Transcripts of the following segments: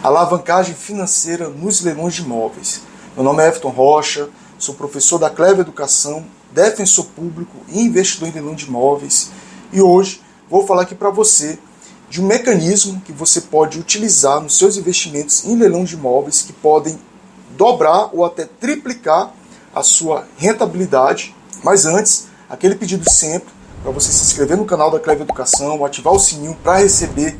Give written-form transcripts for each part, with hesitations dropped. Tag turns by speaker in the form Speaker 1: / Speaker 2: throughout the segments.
Speaker 1: Alavancagem financeira nos leilões de imóveis. Meu nome é Everton Rocha, sou professor da Clever Educação, defensor público e investidor em leilão de imóveis. E hoje vou falar aqui para você de um mecanismo que você pode utilizar nos seus investimentos em leilão de imóveis que podem dobrar ou até triplicar a sua rentabilidade. Mas antes, aquele pedido sempre para você se inscrever no canal da Clever Educação, ativar o sininho para receber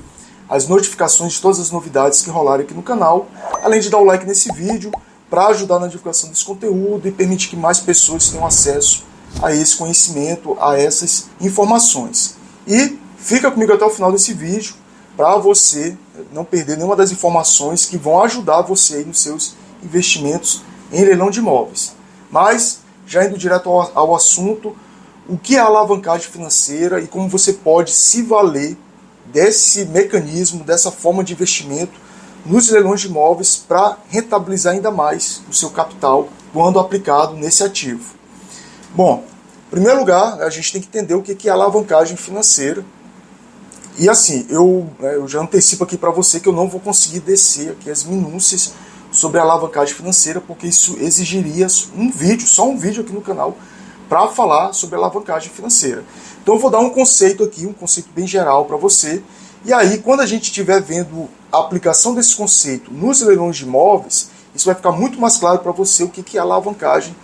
Speaker 1: as notificações de todas as novidades que rolarem aqui no canal, além de dar o like nesse vídeo para ajudar na divulgação desse conteúdo e permitir que mais pessoas tenham acesso a esse conhecimento, a essas informações. E fica comigo até o final desse vídeo para você não perder nenhuma das informações que vão ajudar você aí nos seus investimentos em leilão de imóveis. Mas, já indo direto ao assunto, o que é a alavancagem financeira e como você pode se valer desse mecanismo, dessa forma de investimento nos leilões de imóveis para rentabilizar ainda mais o seu capital quando aplicado nesse ativo. Bom, em primeiro lugar, a gente tem que entender o que é alavancagem financeira. E assim, eu já antecipo aqui para você que eu não vou conseguir descer aqui as minúcias sobre a alavancagem financeira, porque isso exigiria um vídeo, só um vídeo aqui no canal, para falar sobre a alavancagem financeira. Então eu vou dar um conceito aqui, um conceito bem geral para você. E aí, quando a gente estiver vendo a aplicação desse conceito nos leilões de imóveis, isso vai ficar muito mais claro para você o que é alavancagem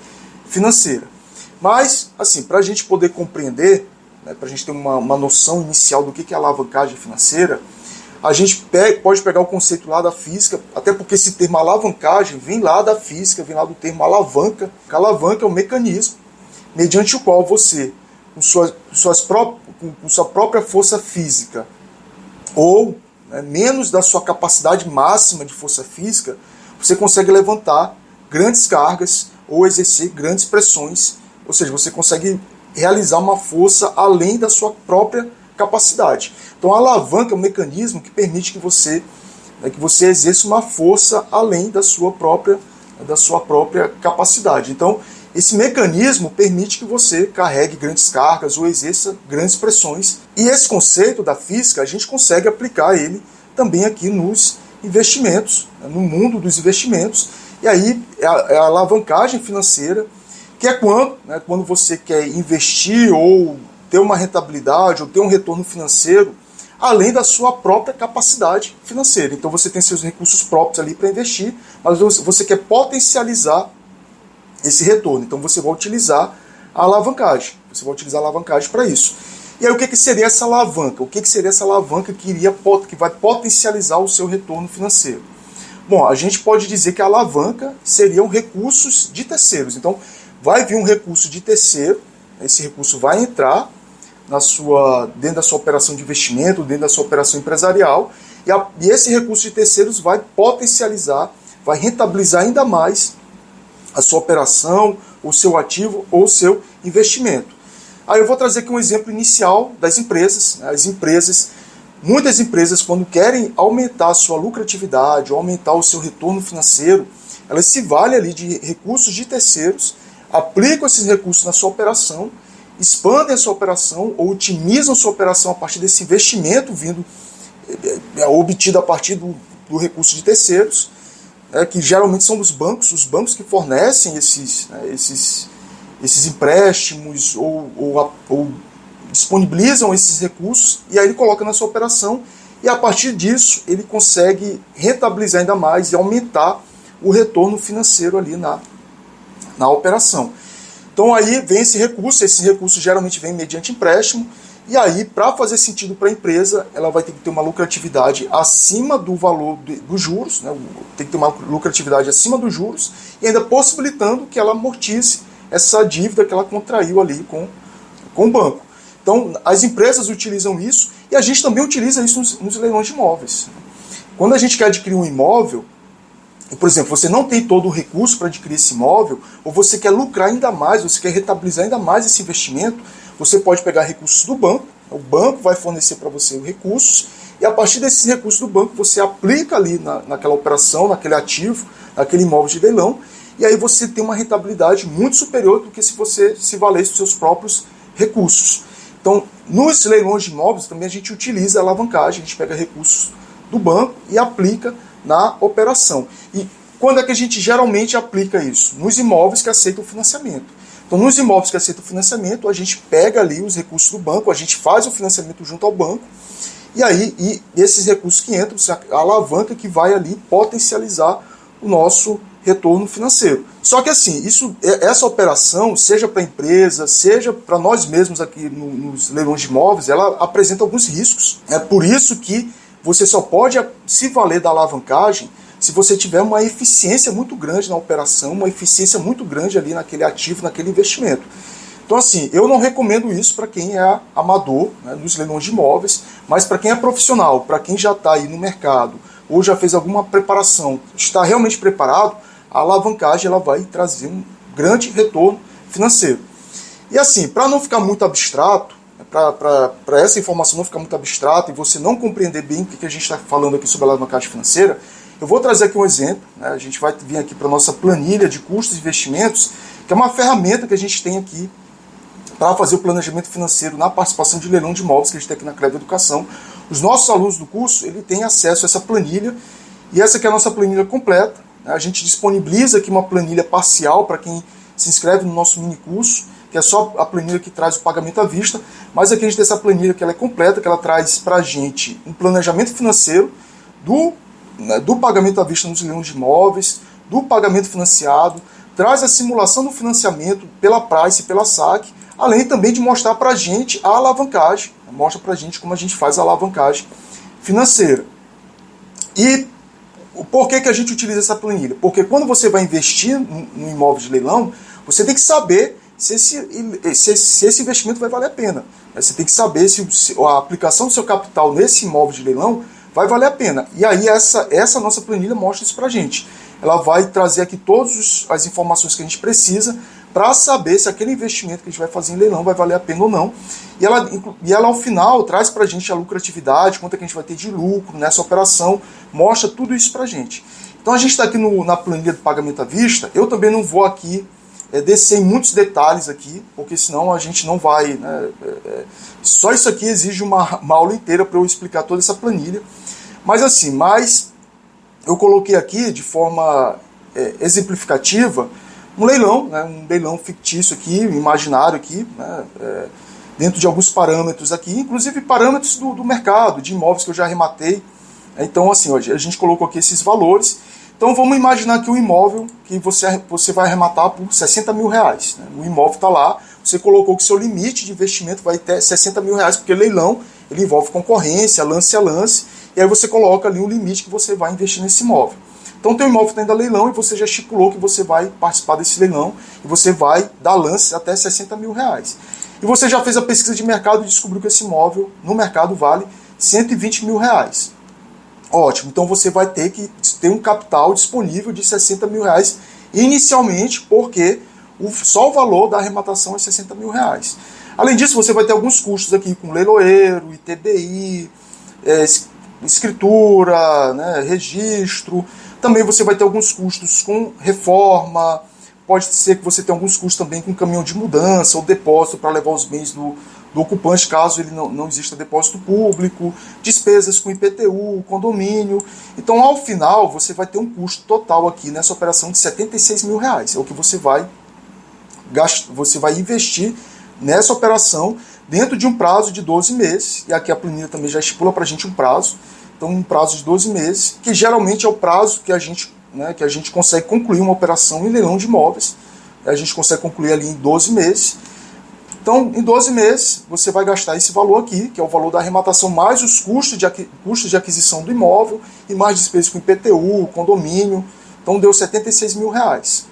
Speaker 1: financeira. Mas, assim, para a gente poder compreender, para a gente ter uma noção inicial do que é alavancagem financeira, a gente pode pegar o conceito lá da física, até porque esse termo alavancagem vem lá da física, vem lá do termo alavanca. A alavanca é um mecanismo mediante o qual você, com sua própria força física, ou menos da sua capacidade máxima de força física, você consegue levantar grandes cargas ou exercer grandes pressões, ou seja, você consegue realizar uma força além da sua própria capacidade. Então a alavanca é um mecanismo que permite que você exerça uma força além da sua própria capacidade. Então esse mecanismo permite que você carregue grandes cargas ou exerça grandes pressões. E esse conceito da física, a gente consegue aplicar ele também aqui nos investimentos, no mundo dos investimentos. E aí é a alavancagem financeira, que é quando você quer investir ou ter uma rentabilidade ou ter um retorno financeiro além da sua própria capacidade financeira. Então você tem seus recursos próprios ali para investir, mas você quer potencializar esse retorno. Então você vai utilizar a alavancagem. Você vai utilizar a alavancagem para isso. E aí o que seria essa alavanca? O que seria essa alavanca que vai potencializar o seu retorno financeiro? Bom, a gente pode dizer que a alavanca seriam recursos de terceiros. Então vai vir um recurso de terceiro, esse recurso vai entrar dentro da sua operação de investimento, dentro da sua operação empresarial, e esse recurso de terceiros vai potencializar, vai rentabilizar ainda mais a sua operação, o seu ativo ou o seu investimento. Aí eu vou trazer aqui um exemplo inicial das empresas. Muitas empresas, quando querem aumentar a sua lucratividade ou aumentar o seu retorno financeiro, elas se valem ali de recursos de terceiros, aplicam esses recursos na sua operação, expandem a sua operação ou otimizam a sua operação a partir desse investimento obtido a partir do recurso de terceiros, que geralmente são os bancos que fornecem esses empréstimos ou disponibilizam esses recursos, e aí ele coloca na sua operação, e a partir disso ele consegue rentabilizar ainda mais e aumentar o retorno financeiro ali na operação. Então aí vem esse recurso geralmente vem mediante empréstimo, e aí, para fazer sentido para a empresa, ela vai ter que ter uma lucratividade acima do valor dos juros, tem que ter uma lucratividade acima dos juros, e ainda possibilitando que ela amortize essa dívida que ela contraiu ali com o banco. Então, as empresas utilizam isso, e a gente também utiliza isso nos leilões de imóveis. Quando a gente quer adquirir um imóvel, por exemplo, você não tem todo o recurso para adquirir esse imóvel, ou você quer lucrar ainda mais, você quer rentabilizar ainda mais esse investimento, você pode pegar recursos do banco, o banco vai fornecer para você os recursos, e a partir desses recursos do banco você aplica ali naquela operação, naquele ativo, naquele imóvel de leilão, e aí você tem uma rentabilidade muito superior do que se você se valesse dos seus próprios recursos. Então, nos leilões de imóveis também a gente utiliza a alavancagem, a gente pega recursos do banco e aplica na operação. E quando é que a gente geralmente aplica isso? Nos imóveis que aceitam financiamento. Então, nos imóveis que aceitam financiamento, a gente pega ali os recursos do banco, a gente faz o financiamento junto ao banco, e aí esses recursos que entram, a alavanca que vai ali potencializar o nosso retorno financeiro. Só que assim, essa operação, seja para a empresa, seja para nós mesmos aqui nos leilões de imóveis, ela apresenta alguns riscos. É por isso que você só pode se valer da alavancagem se você tiver uma eficiência muito grande na operação, uma eficiência muito grande ali naquele ativo, naquele investimento. Então assim, eu não recomendo isso para quem é amador, né, nos leilões de imóveis, mas para quem é profissional, para quem já está aí no mercado, ou já fez alguma preparação, está realmente preparado, a alavancagem ela vai trazer um grande retorno financeiro. E assim, para não ficar muito abstrato, para essa informação não ficar muito abstrata e você não compreender bem o que a gente está falando aqui sobre a alavancagem financeira, eu vou trazer aqui um exemplo, né? A gente vai vir aqui para a nossa planilha de custos e investimentos, que é uma ferramenta que a gente tem aqui para fazer o planejamento financeiro na participação de leilão de imóveis que a gente tem aqui na Clever Educação. Os nossos alunos do curso ele têm acesso a essa planilha, e essa aqui é a nossa planilha completa. A gente disponibiliza aqui uma planilha parcial para quem se inscreve no nosso mini curso, que é só a planilha que traz o pagamento à vista, mas aqui a gente tem essa planilha que ela é completa, que ela traz para a gente um planejamento financeiro do pagamento à vista nos leilões de imóveis, do pagamento financiado, traz a simulação do financiamento pela Price e pela SAC, além também de mostrar para a gente a alavancagem, mostra para a gente como a gente faz a alavancagem financeira. E por que a gente utiliza essa planilha? Porque quando você vai investir no imóvel de leilão, você tem que saber se esse investimento vai valer a pena. Você tem que saber se a aplicação do seu capital nesse imóvel de leilão vai valer a pena. E aí essa nossa planilha mostra isso para a gente. Ela vai trazer aqui todas as informações que a gente precisa para saber se aquele investimento que a gente vai fazer em leilão vai valer a pena ou não. E ela ao final traz para a gente a lucratividade, quanto é que a gente vai ter de lucro nessa operação, mostra tudo isso para a gente. Então a gente está aqui na planilha do pagamento à vista. Eu também não vou aqui descer em muitos detalhes aqui, porque senão a gente não vai, né, só isso aqui exige uma aula inteira para eu explicar toda essa planilha. Mas assim, eu coloquei aqui de forma exemplificativa um leilão, né, um leilão fictício aqui, imaginário aqui, né, dentro de alguns parâmetros aqui, inclusive parâmetros do mercado, de imóveis que eu já arrematei. Então assim, a gente colocou aqui esses valores. Então vamos imaginar que um imóvel que você vai arrematar por 60 mil reais. Né? O imóvel está lá, você colocou que seu limite de investimento vai ter 60 mil reais, porque leilão ele envolve concorrência, lance a lance, e aí você coloca ali um limite que você vai investir nesse imóvel. Então tem um imóvel dentro da leilão e você já estipulou que você vai participar desse leilão e você vai dar lance até 60 mil reais. E você já fez a pesquisa de mercado e descobriu que esse imóvel no mercado vale 120 mil reais. Ótimo, então você vai ter que ter um capital disponível de 60 mil reais inicialmente, porque só o valor da arrematação é 60 mil reais. Além disso, você vai ter alguns custos aqui com leiloeiro, ITBI, escritura, né, registro. Também você vai ter alguns custos com reforma. Pode ser que você tenha alguns custos também com caminhão de mudança ou depósito para levar os bens do ocupante, caso ele não exista depósito público, despesas com IPTU, condomínio. Então, ao final, você vai ter um custo total aqui nessa operação de 76 mil reais. É o que você vai investir nessa operação dentro de um prazo de 12 meses. E aqui a planilha também já estipula para a gente um prazo. Então, um prazo de 12 meses, que geralmente é o prazo que a gente consegue concluir uma operação em leilão de imóveis. A gente consegue concluir ali em 12 meses. Então, em 12 meses, você vai gastar esse valor aqui, que é o valor da arrematação, mais os custos de aquisição do imóvel e mais despesas com IPTU, condomínio. Então, deu 76 mil reais.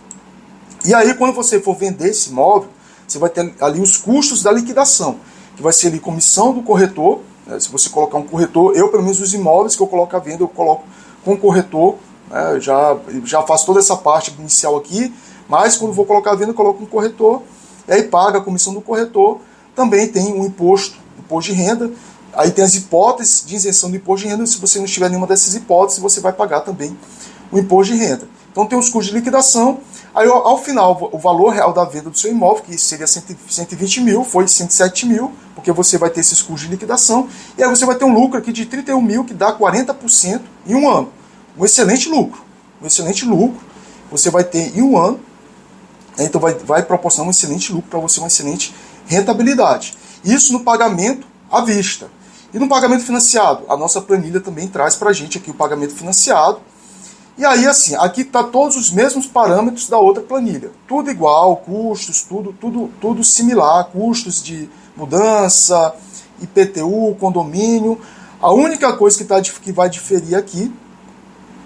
Speaker 1: E aí, quando você for vender esse imóvel, você vai ter ali os custos da liquidação, que vai ser ali comissão do corretor. Né? Se você colocar um corretor, pelo menos os imóveis que eu coloco à venda, eu coloco com o corretor. Né? Já faço toda essa parte inicial aqui, mas quando vou colocar à venda, eu coloco um corretor. E aí paga a comissão do corretor, também tem um imposto de renda, aí tem as hipóteses de isenção do imposto de renda, se você não tiver nenhuma dessas hipóteses, você vai pagar também o imposto de renda. Então tem os custos de liquidação, aí ao final o valor real da venda do seu imóvel, que seria 120 mil, foi 107 mil, porque você vai ter esses custos de liquidação, e aí você vai ter um lucro aqui de 31 mil, que dá 40% em um ano. um excelente lucro. Um excelente lucro você vai ter em um ano, então vai proporcionar um excelente lucro para você, uma excelente rentabilidade. Isso no pagamento à vista. E no pagamento financiado, a nossa planilha também traz para a gente aqui o pagamento financiado. E aí, assim, aqui está todos os mesmos parâmetros da outra planilha. Tudo igual, custos, tudo similar, custos de mudança, IPTU, condomínio. A única coisa que vai diferir aqui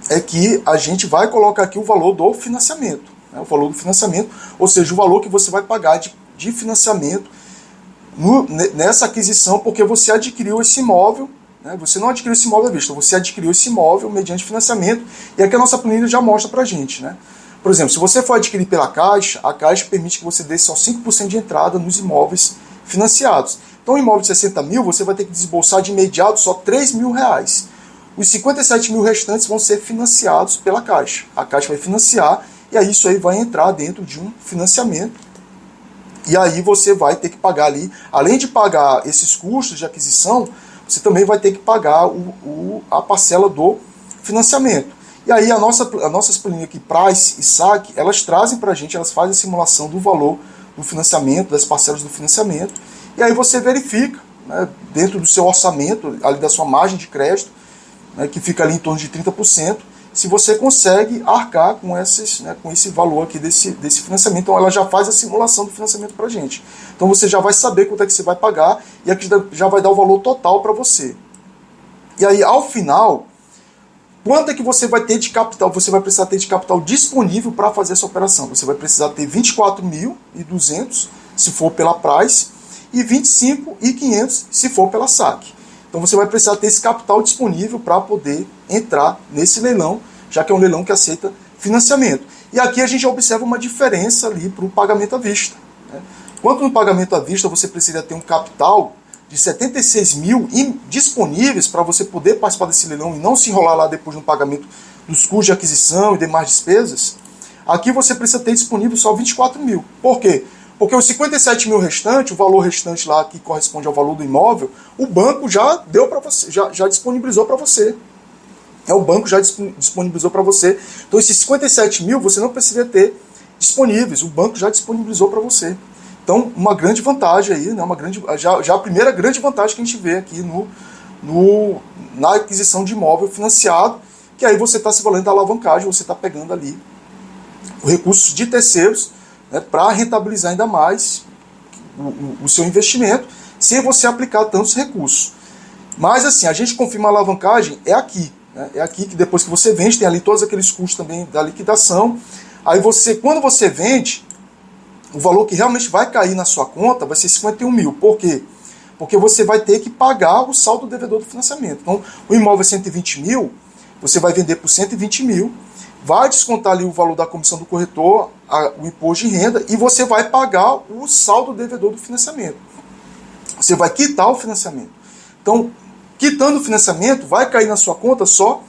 Speaker 1: é que a gente vai colocar aqui o valor do financiamento. Né? O valor do financiamento, ou seja, o valor que você vai pagar de financiamento nessa aquisição, porque você adquiriu esse imóvel. Né? Você não adquiriu esse imóvel à vista, você adquiriu esse imóvel mediante financiamento, e aqui a nossa planilha já mostra pra gente. Né? Por exemplo, se você for adquirir pela Caixa, a Caixa permite que você dê só 5% de entrada nos imóveis financiados. Então, um imóvel de 60 mil, você vai ter que desembolsar de imediato só 3 mil reais. Os 57 mil restantes vão ser financiados pela Caixa. A Caixa vai financiar, e aí isso aí vai entrar dentro de um financiamento. E aí você vai ter que pagar ali, além de pagar esses custos de aquisição, você também vai ter que pagar a parcela do financiamento. E aí as nossas planilhas aqui, Price e SAC, elas trazem para a gente, elas fazem a simulação do valor do financiamento, das parcelas do financiamento, e aí você verifica, né, dentro do seu orçamento, ali da sua margem de crédito, né, que fica ali em torno de 30%, se você consegue arcar com, com esse valor aqui desse financiamento. Então ela já faz a simulação do financiamento para a gente. Então você já vai saber quanto é que você vai pagar, e aqui já vai dar o valor total para você. E aí, ao final, quanto é que você vai ter de capital? Você vai precisar ter de capital disponível para fazer essa operação. Você vai precisar ter 24.200 se for pela Price, e 25.500 se for pela SAC. Então você vai precisar ter esse capital disponível para poder entrar nesse leilão, já que é um leilão que aceita financiamento. E aqui a gente observa uma diferença ali para o pagamento à vista. Né? Enquanto no pagamento à vista você precisa ter um capital de 76 mil disponíveis para você poder participar desse leilão e não se enrolar lá depois no pagamento dos custos de aquisição e demais despesas, aqui você precisa ter disponível só 24 mil. Por quê? Porque os 57 mil restantes, o valor restante lá que corresponde ao valor do imóvel, o banco já deu para você, já disponibilizou para você. O banco já disponibilizou para você. Então esses 57 mil você não precisa ter disponíveis, o banco já disponibilizou para você. Então uma grande vantagem aí, né? Já a primeira grande vantagem que a gente vê aqui na aquisição de imóvel financiado, que aí você está se valendo da alavancagem, você está pegando ali recursos de terceiros, né, para rentabilizar ainda mais o seu investimento, sem você aplicar tantos recursos. Mas assim, a gente confirma a alavancagem aqui. Né, é aqui que depois que você vende, tem ali todos aqueles custos também da liquidação. Aí quando você vende, o valor que realmente vai cair na sua conta vai ser 51 mil. Por quê? Porque você vai ter que pagar o saldo devedor do financiamento. Então, o imóvel é 120 mil, você vai vender por 120 mil, vai descontar ali o valor da comissão do corretor, o imposto de renda, e você vai pagar o saldo devedor do financiamento. Você vai quitar o financiamento. Então, quitando o financiamento, vai cair na sua conta só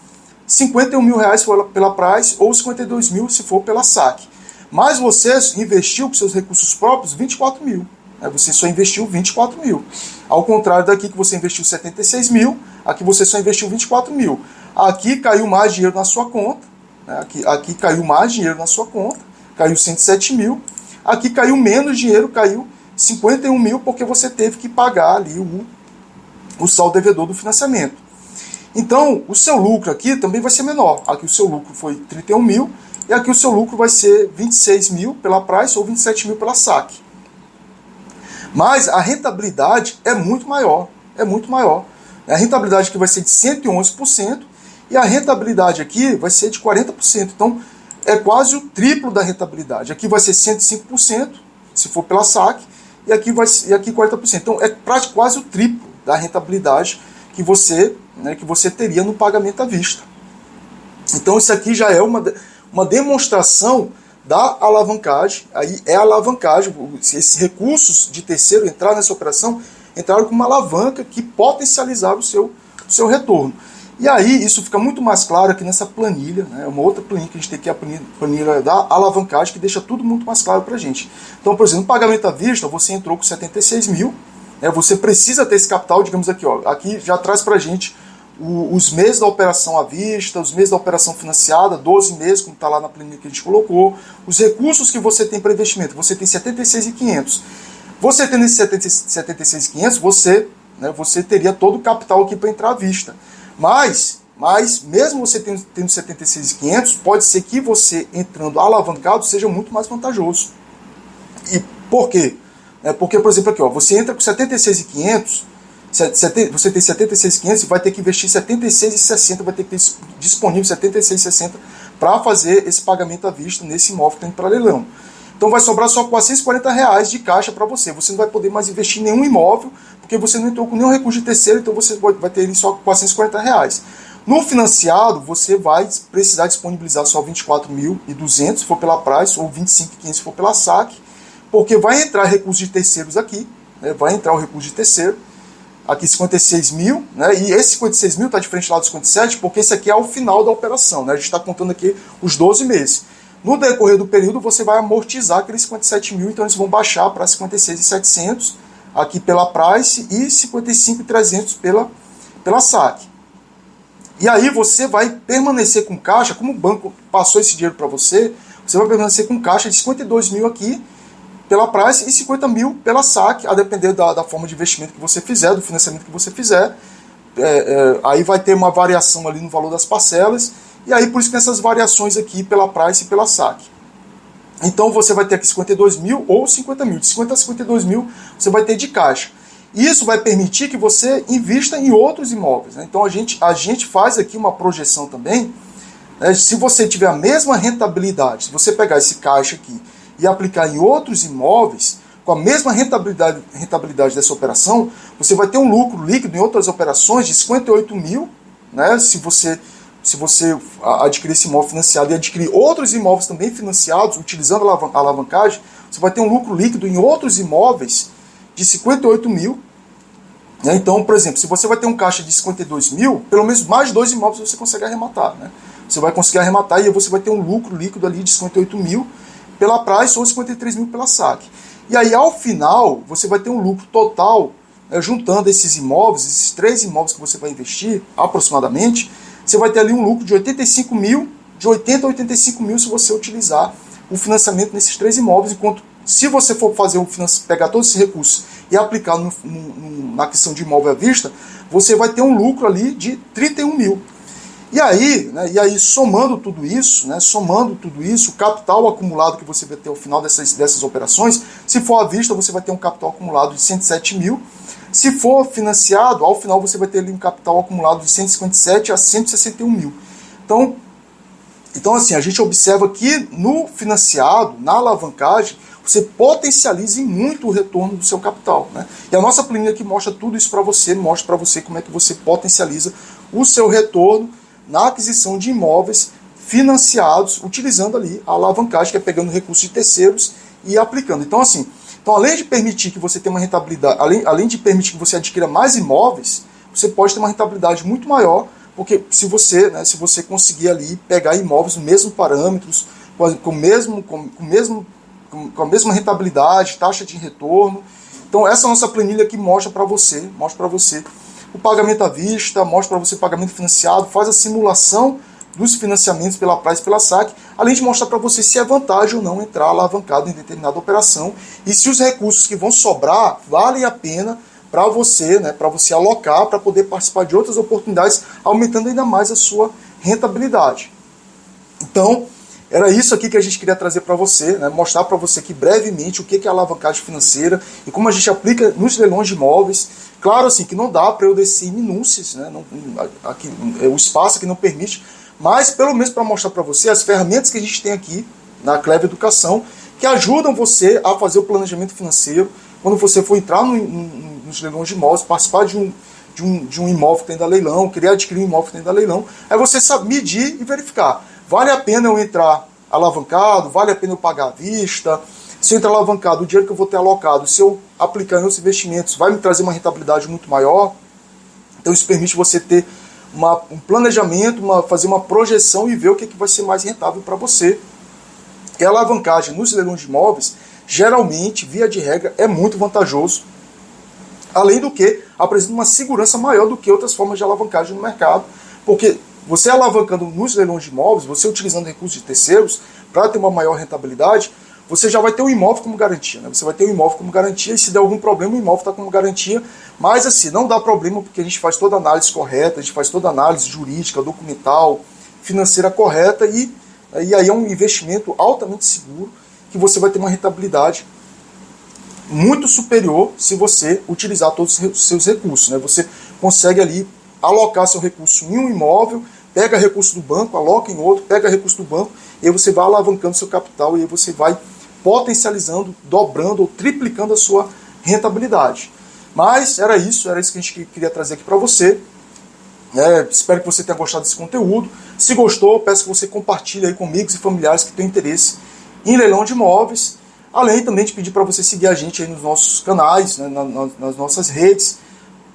Speaker 1: 51 mil reais se for pela Price, ou 52 mil se for pela SAC. Mas você investiu com seus recursos próprios 24 mil. Você só investiu 24 mil. Ao contrário daqui que você investiu 76 mil, aqui você só investiu 24 mil. Aqui caiu mais dinheiro na sua conta. Aqui caiu mais dinheiro na sua conta, caiu 107 mil. Aqui caiu menos dinheiro, caiu 51 mil, porque você teve que pagar ali o saldo devedor do financiamento. Então, o seu lucro aqui também vai ser menor. Aqui o seu lucro foi 31 mil, e aqui o seu lucro vai ser 26 mil pela Price ou 27 mil pela SAC. Mas a rentabilidade é muito maior. É muito maior. A rentabilidade aqui vai ser de 111%, e a rentabilidade aqui vai ser de 40%. Então, é quase o triplo da rentabilidade. Aqui vai ser 105%, se for pela SAC, e aqui 40%. Então, é quase o triplo da rentabilidade que você teria no pagamento à vista. Então, isso aqui já é uma demonstração da alavancagem. Aí é a alavancagem. Esses recursos de terceiro entrar nessa operação entraram com uma alavanca que potencializava o seu retorno. E aí isso fica muito mais claro aqui nessa planilha, né? Uma outra planilha que a gente tem aqui, a planilha da alavancagem, que deixa tudo muito mais claro para a gente. Então, por exemplo, no pagamento à vista, você entrou com 76 mil, né? Você precisa ter esse capital, digamos aqui, ó, aqui já traz para a gente os meses da operação à vista, os meses da operação financiada, 12 meses, como está lá na planilha que a gente colocou, os recursos que você tem para investimento, você tem 76.500. Você tendo esses 76.500, você teria todo o capital aqui para entrar à vista. Mas mesmo você tendo 76.500, pode ser que você entrando alavancado seja muito mais vantajoso. E por quê? Porque, por exemplo, aqui, ó, você entra com 76.500, você tem 76.500 e vai ter que investir 76.60, vai ter que ter disponível 76.60 para fazer esse pagamento à vista nesse imóvel que tem para leilão. Então vai sobrar só R$440 de caixa para você. Você não vai poder mais investir em nenhum imóvel, porque você não entrou com nenhum recurso de terceiro, então você vai ter só R$440. No financiado, você vai precisar disponibilizar só 24.200 se for pela Price, ou 25.500 se for pela SAC, porque vai entrar recurso de terceiros aqui, né, vai entrar o recurso de terceiro, aqui 56 mil, né, e esse 56 mil está diferente lá dos 57, porque esse aqui é o final da operação, né, a gente está contando aqui os 12 meses. No decorrer do período, você vai amortizar aqueles 57 mil, então eles vão baixar para 56.700 aqui pela Price e 55.300 pela SAC. E aí você vai permanecer com caixa, como o banco passou esse dinheiro para você, você vai permanecer com caixa de 52 mil aqui pela Price e 50 mil pela SAC, a depender da forma de investimento que você fizer, do financiamento que você fizer. Aí vai ter uma variação ali no valor das parcelas, e aí por isso que essas variações aqui pela Price e pela SAC. Então você vai ter aqui 52 mil ou 50 mil. De 50 a 52 mil você vai ter de caixa. Isso vai permitir que você invista em outros imóveis, né? Então a gente faz aqui uma projeção também, né? Se você tiver a mesma rentabilidade, se você pegar esse caixa aqui e aplicar em outros imóveis, com a mesma rentabilidade dessa operação, você vai ter um lucro líquido em outras operações de 58 mil, né? Se você adquirir esse imóvel financiado e adquirir outros imóveis também financiados, utilizando a alavancagem, você vai ter um lucro líquido em outros imóveis de 58 mil. Né? Então, por exemplo, se você vai ter um caixa de 52 mil, pelo menos mais 2 imóveis você consegue arrematar. Né? Você vai conseguir arrematar e você vai ter um lucro líquido ali de 58 mil pela Price ou 53 mil pela SAC. E aí, ao final, você vai ter um lucro total, juntando esses imóveis, esses 3 imóveis que você vai investir, aproximadamente, você vai ter ali um lucro de 85 mil, de 80 a 85 mil se você utilizar o financiamento nesses 3 imóveis, enquanto se você for fazer pegar todos esses recursos e aplicar na questão de imóvel à vista, você vai ter um lucro ali de 31 mil. E aí, somando tudo isso, o capital acumulado que você vai ter ao final dessas operações, se for à vista, você vai ter um capital acumulado de 107 mil. Se for financiado, ao final você vai ter ali um capital acumulado de 157 a 161 mil. Então assim, a gente observa que no financiado, na alavancagem, você potencializa muito o retorno do seu capital. Né? E a nossa planilha aqui mostra tudo isso para você, mostra para você como é que você potencializa o seu retorno na aquisição de imóveis financiados, utilizando ali a alavancagem, que é pegando recursos de terceiros e aplicando. Então, assim, além de permitir que você tenha uma rentabilidade, além de permitir que você adquira mais imóveis, você pode ter uma rentabilidade muito maior, porque se você conseguir ali pegar imóveis nos mesmos parâmetros, com a mesma rentabilidade, taxa de retorno. Então essa é a nossa planilha que mostra para você o pagamento à vista, mostra para você o pagamento financiado, faz a simulação dos financiamentos pela Price e pela SAC, além de mostrar para você se é vantagem ou não entrar alavancado em determinada operação e se os recursos que vão sobrar valem a pena para você alocar, para poder participar de outras oportunidades, aumentando ainda mais a sua rentabilidade. Então, era isso aqui que a gente queria trazer para você, né? Mostrar para você aqui brevemente o que é a alavancagem financeira e como a gente aplica nos leilões de imóveis. Claro assim, que não dá para eu descer em minúcias, né? O espaço aqui não permite, mas pelo menos para mostrar para você as ferramentas que a gente tem aqui na Clever Educação, que ajudam você a fazer o planejamento financeiro, quando você for entrar nos leilões de imóveis, participar de um imóvel que tem da leilão, querer adquirir um imóvel que tem da leilão, é você saber medir e verificar. Vale a pena eu entrar alavancado? Vale a pena eu pagar à vista? Se eu entrar alavancado, o dinheiro que eu vou ter alocado, se eu aplicar em outros investimentos, vai me trazer uma rentabilidade muito maior? Então isso permite você ter um planejamento, fazer uma projeção e ver o que vai ser mais rentável para você. E a alavancagem nos leilões de imóveis, geralmente, via de regra, é muito vantajoso. além do que apresenta uma segurança maior do que outras formas de alavancagem no mercado, porque você alavancando nos leilões de imóveis, você utilizando recursos de terceiros para ter uma maior rentabilidade, você já vai ter o imóvel como garantia, né? Você vai ter o imóvel como garantia e se der algum problema, o imóvel está como garantia. Mas assim, não dá problema porque a gente faz toda a análise correta, a gente faz toda a análise jurídica, documental, financeira correta e aí é um investimento altamente seguro que você vai ter uma rentabilidade muito superior se você utilizar todos os seus recursos, né? Você consegue ali alocar seu recurso em um imóvel, pega recurso do banco, aloca em outro, pega recurso do banco, e aí você vai alavancando seu capital e aí você vai potencializando, dobrando ou triplicando a sua rentabilidade. Mas era isso que a gente queria trazer aqui para você. Espero que você tenha gostado desse conteúdo. Se gostou, peço que você compartilhe aí com amigos e familiares que têm interesse em leilão de imóveis. Além também de pedir para você seguir a gente aí nos nossos canais, né, nas nossas redes,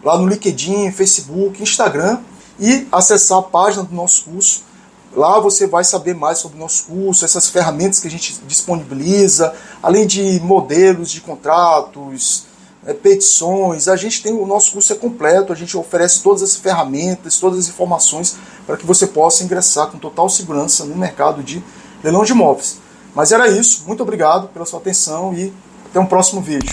Speaker 1: lá no LinkedIn, Facebook, Instagram, e acessar a página do nosso curso. Lá você vai saber mais sobre o nosso curso, essas ferramentas que a gente disponibiliza, além de modelos de contratos, petições. O nosso curso é completo, a gente oferece todas as ferramentas, todas as informações para que você possa ingressar com total segurança no mercado de leilão de imóveis. Mas era isso, muito obrigado pela sua atenção e até um próximo vídeo.